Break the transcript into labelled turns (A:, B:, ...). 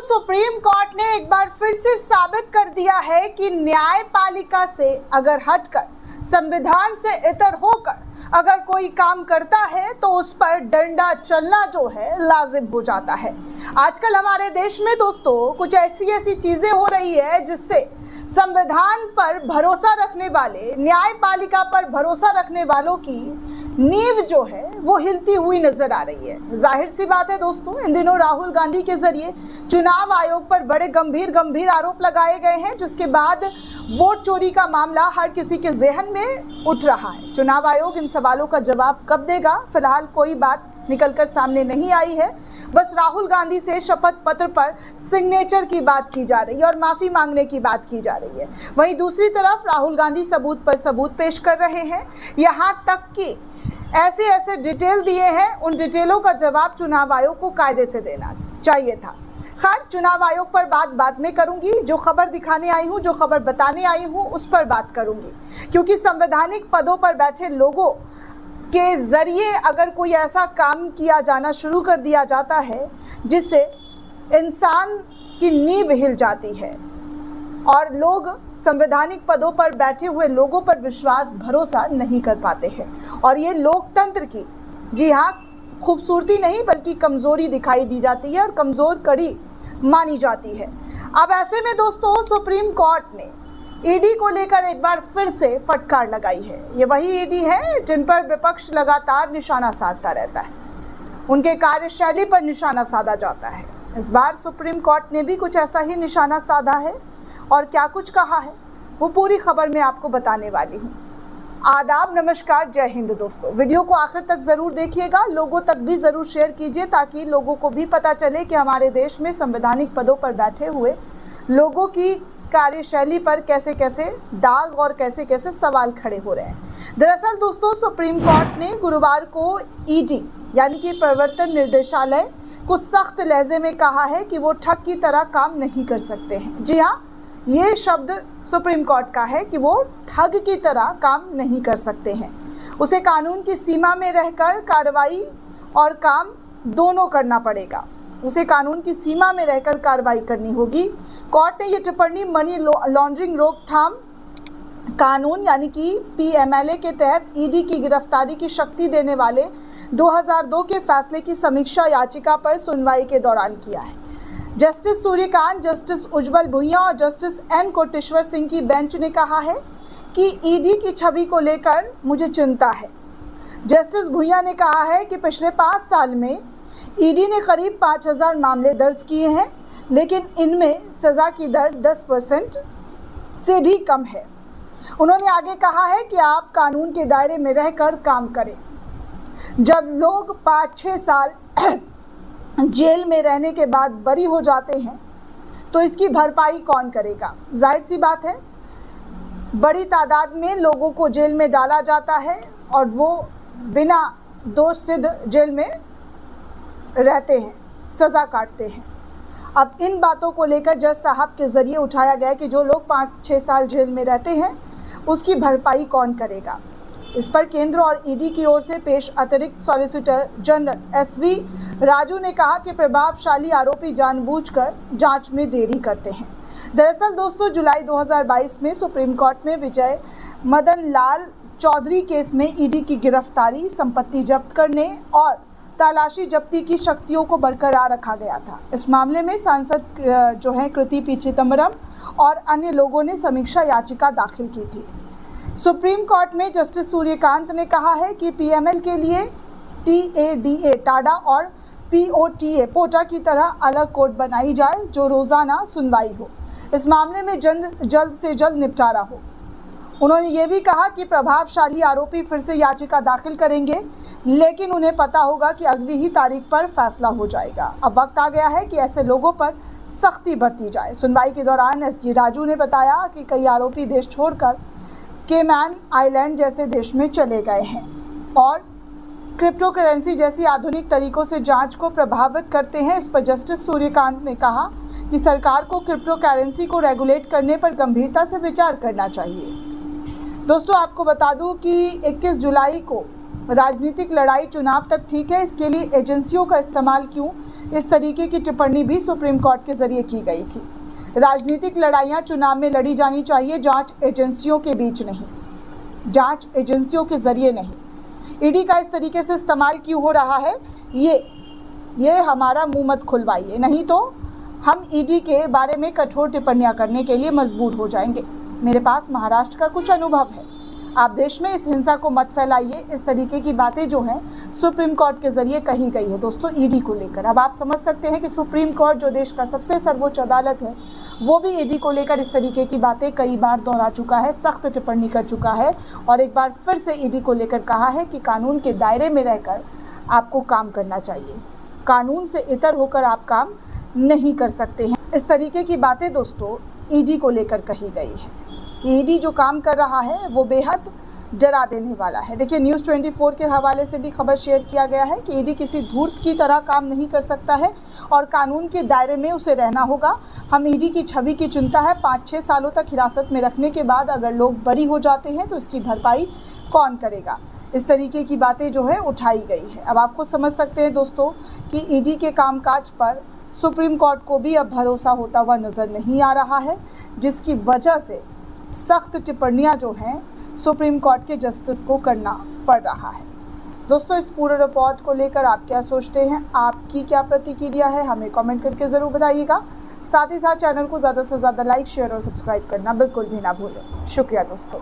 A: Supreme court ने एक बार फिर से साबित कर दिया है कि न्यायपालिका से अगर हटकर, संविधान से इतर होकर अगर कोई काम करता है तो उस पर डंडा चलना जो है लाजिम हो जाता है। आजकल हमारे देश में दोस्तों कुछ ऐसी चीजें हो रही है जिससे संविधान पर भरोसा रखने वाले, न्यायपालिका पर भरोसा रखने वालों की नींव जो है वो हिलती हुई नजर आ रही है। जाहिर सी बात है दोस्तों, इन दिनों राहुल गांधी के जरिए चुनाव आयोग पर बड़े गंभीर आरोप लगाए गए हैं, जिसके बाद वोट चोरी का मामला हर किसी के ज़हन में उठ रहा है। चुनाव आयोग इन सवालों का जवाब कब देगा, फिलहाल कोई बात निकलकर सामने नहीं आई है। बस राहुल गांधी से शपथ पत्र पर सिग्नेचर की बात की जा रही है और माफी मांगने की बात की जा रही है। वहीं दूसरी तरफ राहुल गांधी सबूत पर सबूत पेश कर रहे हैं, यहाँ तक कि ऐसे डिटेल दिए हैं, उन डिटेलों का जवाब चुनाव आयोग को कायदे से देना चाहिए था। खैर, चुनाव आयोग पर बात बाद में करूंगी। जो खबर दिखाने आई हूं, जो खबर बताने आई हूं, उस पर बात करूंगी, क्योंकि संवैधानिक पदों पर बैठे लोगों के जरिए अगर कोई ऐसा काम किया जाना शुरू कर दिया जाता है जिससे इंसान की नींव हिल जाती है और लोग संवैधानिक पदों पर बैठे हुए लोगों पर विश्वास भरोसा नहीं कर पाते हैं, और ये लोकतंत्र की, जी हाँ, खूबसूरती नहीं बल्कि कमज़ोरी दिखाई दी जाती है और कमज़ोर कड़ी मानी जाती है। अब ऐसे में दोस्तों सुप्रीम कोर्ट ने ईडी को लेकर एक बार फिर से फटकार लगाई है। ये वही ईडी है जिन पर विपक्ष लगातार निशाना साधता रहता है, उनके कार्यशैली पर निशाना साधा जाता है। इस बार सुप्रीम कोर्ट ने भी कुछ ऐसा ही निशाना साधा है, और क्या कुछ कहा है वो पूरी खबर में आपको बताने वाली हूँ। आदाब, नमस्कार, जय हिंद दोस्तों। वीडियो को आखिर तक ज़रूर देखिएगा, लोगों तक भी ज़रूर शेयर कीजिए ताकि लोगों को भी पता चले कि हमारे देश में संवैधानिक पदों पर बैठे हुए लोगों की कार्यशैली पर कैसे दाग और कैसे सवाल खड़े हो रहे हैं। दरअसल दोस्तों सुप्रीम कोर्ट ने गुरुवार को ईडी यानी कि प्रवर्तन निर्देशालय को सख्त लहजे में कहा है कि वो ठग की तरह काम नहीं कर सकते हैं। जी हाँ, ये शब्द सुप्रीम कोर्ट का है कि वो ठग की तरह काम नहीं कर सकते हैं। उसे कानून की सीमा में रहकर कार्रवाई और काम दोनों करना पड़ेगा। उसे कानून की सीमा में रहकर कार्रवाई करनी होगी। कोर्ट ने ये टिप्पणी मनी लॉन्ड्रिंग रोकथाम कानून यानी कि पीएमएलए के तहत ईडी की गिरफ्तारी की शक्ति देने वाले 2002 के फैसले की समीक्षा याचिका पर सुनवाई के दौरान किया है। जस्टिस सूर्यकांत, जस्टिस उज्जवल भुइयां और जस्टिस एन कोटेश्वर सिंह की बेंच ने कहा है कि ईडी की छवि को लेकर मुझे चिंता है। जस्टिस भुइयां ने कहा है कि पिछले 5 साल में ईडी ने करीब 5000 मामले दर्ज किए हैं, लेकिन इनमें सज़ा की दर 10% से भी कम है। उन्होंने आगे कहा है कि आप कानून के दायरे में रहकर काम करें। जब लोग 5-6 साल जेल में रहने के बाद बरी हो जाते हैं तो इसकी भरपाई कौन करेगा? जाहिर सी बात है, बड़ी तादाद में लोगों को जेल में डाला जाता है और वो बिना दोष सिद्ध जेल में रहते हैं, सज़ा काटते हैं। अब इन बातों को लेकर जज साहब के ज़रिए उठाया गया कि जो लोग 5-6 साल जेल में रहते हैं उसकी भरपाई कौन करेगा। इस पर केंद्र और ईडी की ओर से पेश अतिरिक्त सॉलिसिटर जनरल एसवी राजू ने कहा कि प्रभावशाली आरोपी जानबूझकर जांच में देरी करते हैं। दरअसल दोस्तों जुलाई 2022 में सुप्रीम कोर्ट में विजय मदन लाल चौधरी केस में ईडी की गिरफ्तारी, संपत्ति जब्त करने और तलाशी जब्ती की शक्तियों को बरकरार रखा गया था। इस मामले में सांसद जो हैं कृति पी चिदम्बरम और अन्य लोगों ने समीक्षा याचिका दाखिल की थी। सुप्रीम कोर्ट में जस्टिस सूर्यकांत ने कहा है कि पीएमएल के लिए टीएडीए टाडा और पीओटीए पोटा की तरह अलग कोर्ट बनाई जाए जो रोज़ाना सुनवाई हो। इस मामले में जल्द से जल्द निपटारा हो। उन्होंने ये भी कहा कि प्रभावशाली आरोपी फिर से याचिका दाखिल करेंगे, लेकिन उन्हें पता होगा कि अगली ही तारीख पर फैसला हो जाएगा। अब वक्त आ गया है कि ऐसे लोगों पर सख्ती बरती जाए। सुनवाई के दौरान एसजी राजू ने बताया कि कई आरोपी देश छोड़कर केमैन आइलैंड जैसे देश में चले गए हैं और क्रिप्टो करेंसी जैसी आधुनिक तरीकों से जांच को प्रभावित करते हैं। इस पर जस्टिस सूर्यकांत ने कहा कि सरकार को क्रिप्टो करेंसी को रेगुलेट करने पर गंभीरता से विचार करना चाहिए। दोस्तों आपको बता दूं कि 21 जुलाई को राजनीतिक लड़ाई चुनाव तक ठीक है, इसके लिए एजेंसियों का इस्तेमाल क्यों? इस तरीके की टिप्पणी भी सुप्रीम कोर्ट के जरिए की गई थी। राजनीतिक लड़ाइयां चुनाव में लड़ी जानी चाहिए, जांच एजेंसियों के बीच नहीं, जांच एजेंसियों के जरिए नहीं। ईडी का इस तरीके से इस्तेमाल क्यों हो रहा है, ये हमारा मुंह मत खुलवाइए, नहीं तो हम ईडी के बारे में कठोर टिप्पणियां करने के लिए मजबूर हो जाएंगे। मेरे पास महाराष्ट्र का कुछ अनुभव है। आप देश में इस हिंसा को मत फैलाइए। इस तरीके की बातें जो हैं सुप्रीम कोर्ट के जरिए कही गई है दोस्तों ईडी को लेकर। अब आप समझ सकते हैं कि सुप्रीम कोर्ट जो देश का सबसे सर्वोच्च अदालत है, वो भी ईडी को लेकर इस तरीके की बातें कई बार दोहरा चुका है, सख्त टिप्पणी कर चुका है और एक बार फिर से ईडी को लेकर कहा है कि कानून के दायरे में रहकर आपको काम करना चाहिए, कानून से इतर होकर आप काम नहीं कर सकते हैं। इस तरीके की बातें दोस्तों ईडी को लेकर कही गई है कि ईडी जो काम कर रहा है वो बेहद डरा देने वाला है। देखिए, न्यूज़ 24 के हवाले से भी खबर शेयर किया गया है कि ईडी किसी धूर्त की तरह काम नहीं कर सकता है और कानून के दायरे में उसे रहना होगा। हम ईडी की छवि की चिंता है। 5-6 सालों तक हिरासत में रखने के बाद अगर लोग बरी हो जाते हैं तो इसकी भरपाई कौन करेगा? इस तरीके की बातें जो है उठाई गई है। अब आप खुद समझ सकते हैं दोस्तों कि ईडी के कामकाज पर सुप्रीम कोर्ट को भी अब भरोसा होता हुआ नज़र नहीं आ रहा है, जिसकी वजह से सख्त टिप्पणियां जो हैं सुप्रीम कोर्ट के जस्टिस को करना पड़ रहा है। दोस्तों, इस पूरे रिपोर्ट को लेकर आप क्या सोचते हैं, आपकी क्या प्रतिक्रिया है, हमें कमेंट करके ज़रूर बताइएगा। साथ ही साथ चैनल को ज़्यादा से ज़्यादा लाइक, शेयर और सब्सक्राइब करना बिल्कुल भी ना भूलें। शुक्रिया दोस्तों।